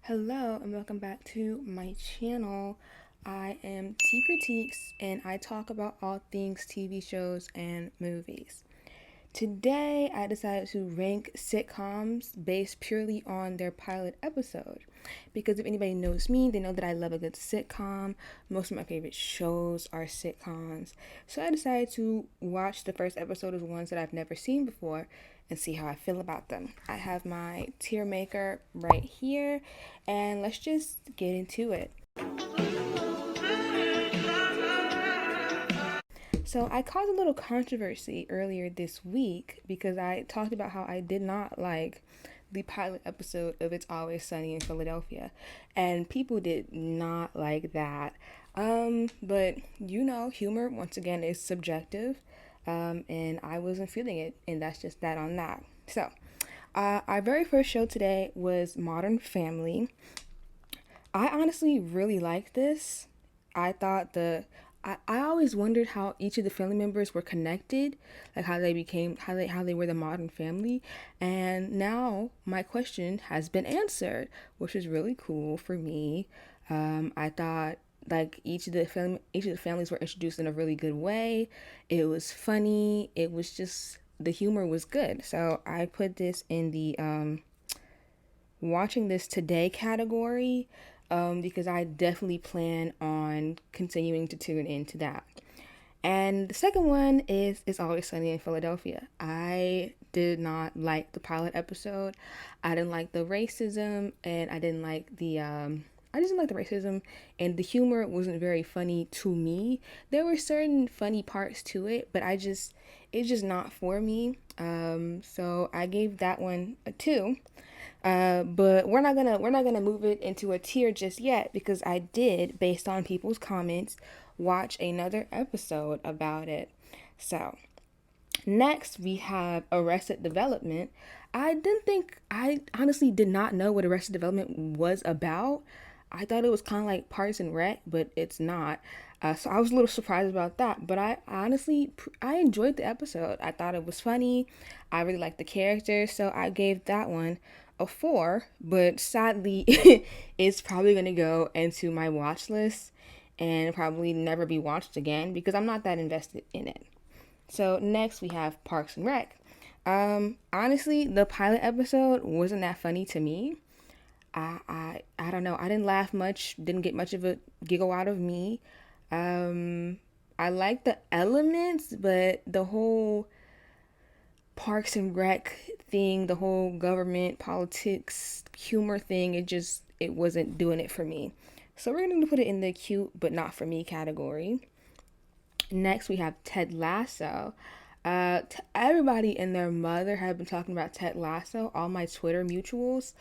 Hello and welcome back to my channel. I am T Critiques and I talk about all things TV shows and movies. Today I decided to rank sitcoms based purely on their pilot episode. Because if anybody knows me, they know that I love a good sitcom. Most of my favorite shows are sitcoms. So I decided to watch the first episode of ones that I've never seen before and see how I feel about them. I have my tier maker right here, and let's just get into it. So I caused a little controversy earlier this week because I talked about how I did not like the pilot episode of It's Always Sunny in Philadelphia, and people did not like that. But humor once again is subjective, and I wasn't feeling it, and that's just that on that. So, our very first show today was Modern Family. I honestly really liked this. I thought I always wondered how each of the family members were connected, like how they became how they were the modern family. And now my question has been answered, which is really cool for me. I thought like each of the families were introduced in a really good way. It was funny. It was just the humor was good. So I put this in the watching this today category, because I definitely plan on continuing to tune into that. And the second one is It's Always Sunny in Philadelphia. I did not like the pilot episode. I didn't like the racism, and I didn't like the I just didn't like the racism, and the humor wasn't very funny to me. There were certain funny parts to it, but it's just not for me. So I gave that one a 2. But we're not gonna move it into a tier just yet because I did, based on people's comments, watch another episode about it. So next we have Arrested Development. I honestly did not know what Arrested Development was about. I thought it was kind of like Parks and Rec, but it's not. So I was a little surprised about that. But I honestly, I enjoyed the episode. I thought it was funny. I really liked the characters, so I gave that one a 4. But sadly, it's probably gonna go into my watch list and probably never be watched again because I'm not that invested in it. So next we have Parks and Rec. Honestly, the pilot episode wasn't that funny to me. I don't know. I didn't laugh much. Didn't get much of a giggle out of me. I like the elements, but the whole Parks and Rec thing, the whole government politics humor thing, it wasn't doing it for me. So we're going to put it in the cute but not for me category. Next, we have Ted Lasso. Everybody and their mother have been talking about Ted Lasso, all my Twitter mutuals,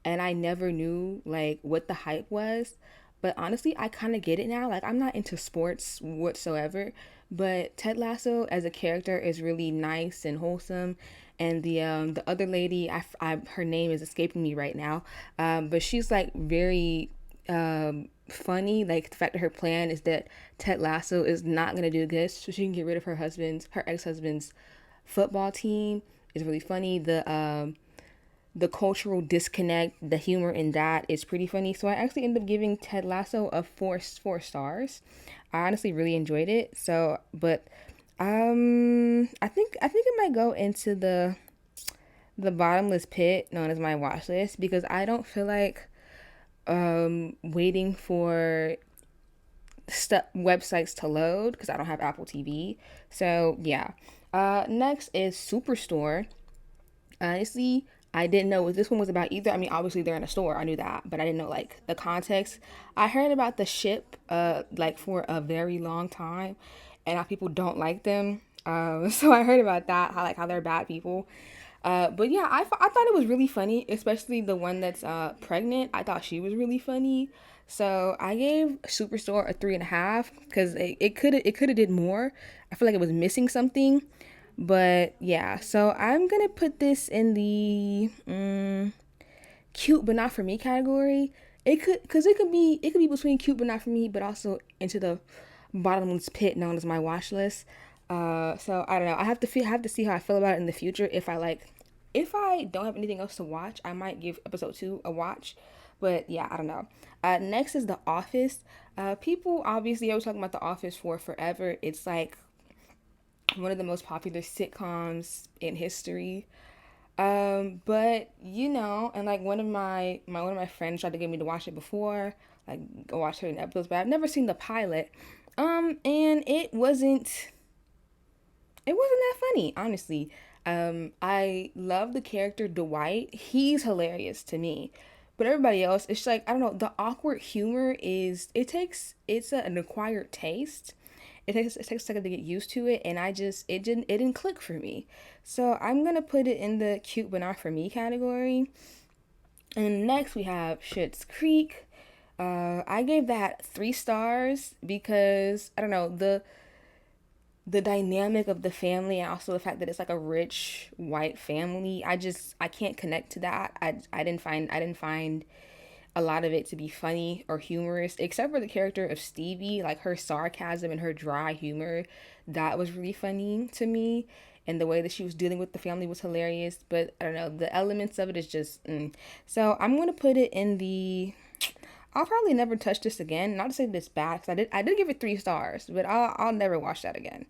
and I never knew like what the hype was. But honestly, I kind of get it now. Like I'm not into sports whatsoever, but Ted Lasso as a character is really nice and wholesome. And the other lady, her name is escaping me right now, but she's like very funny. Like the fact that her plan is that Ted Lasso is not gonna do good, so she can get rid of her ex-husband's football team is really funny. The cultural disconnect, the humor in that is pretty funny. So I actually ended up giving Ted Lasso a four stars. I honestly really enjoyed it. So, but I think it might go into the bottomless pit known as my watch list because I don't feel like waiting for websites to load because I don't have Apple TV. So yeah. Next is Superstore. Honestly, I didn't know what this one was about either. I mean, obviously they're in a store. I knew that, but I didn't know like the context. I heard about the ship like for a very long time, and how people don't like them. So I heard about that, how they're bad people. But yeah, I thought it was really funny, especially the one that's pregnant. I thought she was really funny. So I gave Superstore a 3.5 because it could have did more. I feel like it was missing something. But yeah, so I'm gonna put this in the cute but not for me category. It could be between cute but not for me, but also into the bottomless pit known as my watch list. So I don't know. I have to see how I feel about it in the future. If I don't have anything else to watch, I might give episode 2 a watch. But yeah, I don't know. Next is The Office. People obviously always talking about The Office for forever. It's like one of the most popular sitcoms in history. But you know, and like one of my friends tried to get me to watch it before, like go watch certain episodes, but I've never seen the pilot. And it wasn't that funny, honestly. I love the character Dwight. He's hilarious to me. But everybody else, it's like, I don't know, the awkward humor it's an acquired taste. It takes a second to get used to it, and it didn't click for me. So I'm gonna put it in the cute but not for me category. And next we have Schitt's Creek. I gave that 3 stars because I don't know, the dynamic of the family and also the fact that it's like a rich white family. I can't connect to that. I didn't find a lot of it to be funny or humorous, except for the character of Stevie. Like her sarcasm and her dry humor, that was really funny to me, and the way that she was dealing with the family was hilarious. But I don't know, the elements of it is just so I'm gonna put it in the I'll probably never touch this again. Not to say that it's bad, because I did give it 3 stars, but I'll never watch that again.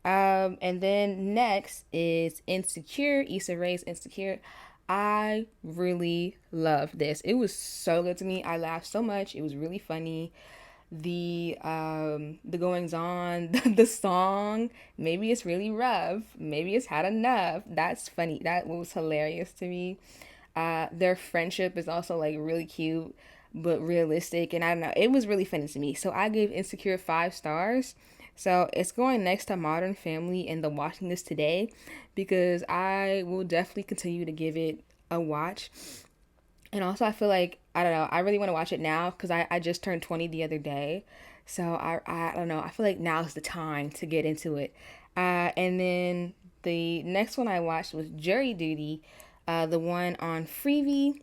And then next is Insecure, Issa Rae's Insecure. I really love this. It was so good to me. I laughed so much. It was really funny. The goings on, the song, maybe it's really rough, maybe it's had enough. That's funny. That was hilarious to me. Their friendship is also like really cute but realistic, and I don't know, it was really funny to me. So I gave Insecure 5 stars. So it's going next to Modern Family and the watching this today, because I will definitely continue to give it a watch. And also I feel like, I don't know, I really want to watch it now because I just turned 20 the other day. So I don't know, I feel like now's the time to get into it. And then the next one I watched was Jury Duty, the one on Freevee.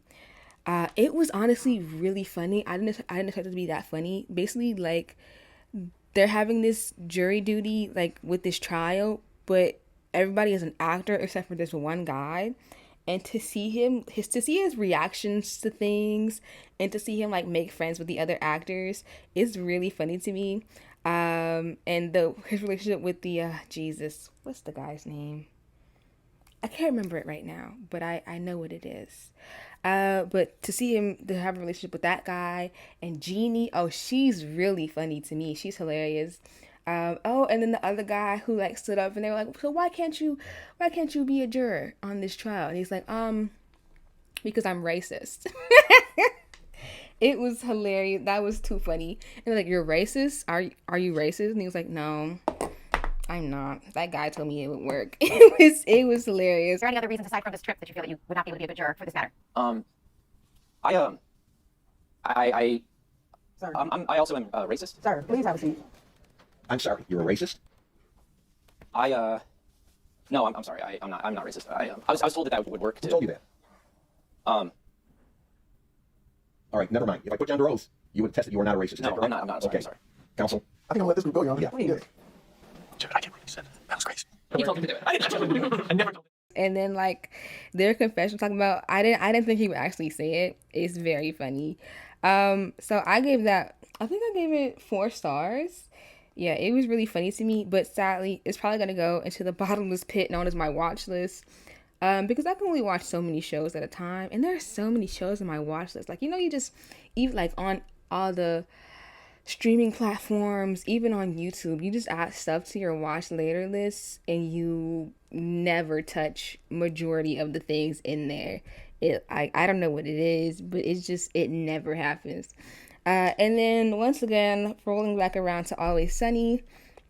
It was honestly really funny. I didn't expect it to be that funny. Basically, like, they're having this jury duty like with this trial, but everybody is an actor except for this one guy. And to see his reactions to things, and to see him like make friends with the other actors is really funny to me. And the his relationship with the Jesus, what's the guy's name? I can't remember it right now, but I know what it is. But to see him to have a relationship with that guy and Jeannie, oh, she's really funny to me. She's hilarious. Oh, and then the other guy who like stood up and they were like, so why can't you be a juror on this trial? And he's like, because I'm racist. It was hilarious. That was too funny. And like, you're racist? Are you racist? And he was like, no, I'm not. That guy told me it would work. It was hilarious. Is there any other reasons aside from this trip that you feel that you would not be able to be a good juror for this matter? I Sir, I also am racist. sir, please have a seat. I'm sorry, you're a racist? No, I'm sorry. I'm not racist. I was told that would work Who too. told you that? All right, never mind. If I put you under oath, you would attest that you are not a racist. Is that No, correct? I'm not. Sorry, Okay. I'm sorry. Counsel? I think I'm gonna let this group go, Your Honor. Yeah. Please. Dude, I can't believe you said that. That was crazy. He told me to do it. I didn't tell him to do it. I never told him. And then like their confession talking about, I didn't think he would actually say it. It's very funny. So I gave it 4 stars. Yeah, it was really funny to me, but sadly it's probably gonna go into the bottomless pit known as my watch list. Because I can only watch so many shows at a time, and there are so many shows in my watch list. Like, you just even like on all the streaming platforms, even on YouTube, you just add stuff to your watch later list, and you never touch majority of the things in there. I don't know what it is, but it never happens. And then once again, rolling back around to Always Sunny,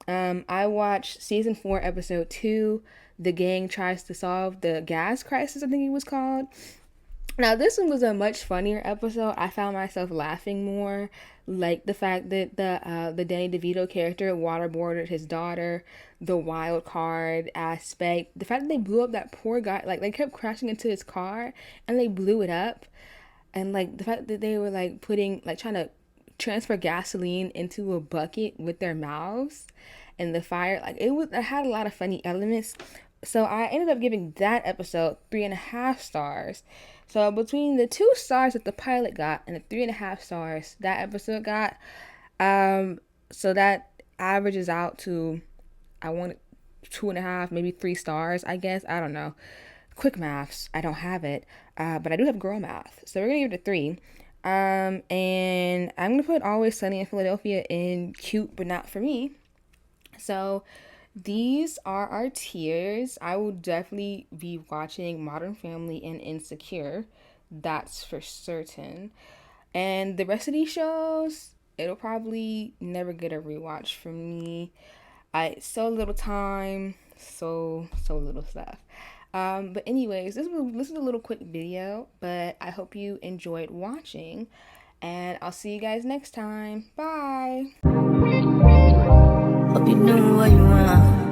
I watched season 4, episode 2. The gang tries to solve the gas crisis, I think it was called. Now, this one was a much funnier episode. I found myself laughing more, like the fact that the Danny DeVito character waterboarded his daughter, the wild card aspect, the fact that they blew up that poor guy, like they kept crashing into his car and they blew it up, and like the fact that they were like trying to transfer gasoline into a bucket with their mouths, and the fire, like it had a lot of funny elements. So I ended up giving that episode 3.5 stars. So between the 2 stars that the pilot got and the 3.5 stars that episode got, so that averages out to, I want 2.5, maybe 3 stars, I guess. I don't know. Quick maths. I don't have it, but I do have girl math. So we're gonna give it a 3. And I'm gonna put Always Sunny in Philadelphia in cute, but not for me. So these are our tiers. I will definitely be watching Modern Family and Insecure. That's for certain. And the rest of these shows, it'll probably never get a rewatch from me. So little time, so little stuff. But anyways, this is a little quick video, but I hope you enjoyed watching, and I'll see you guys next time. Bye. Hope you know what you want.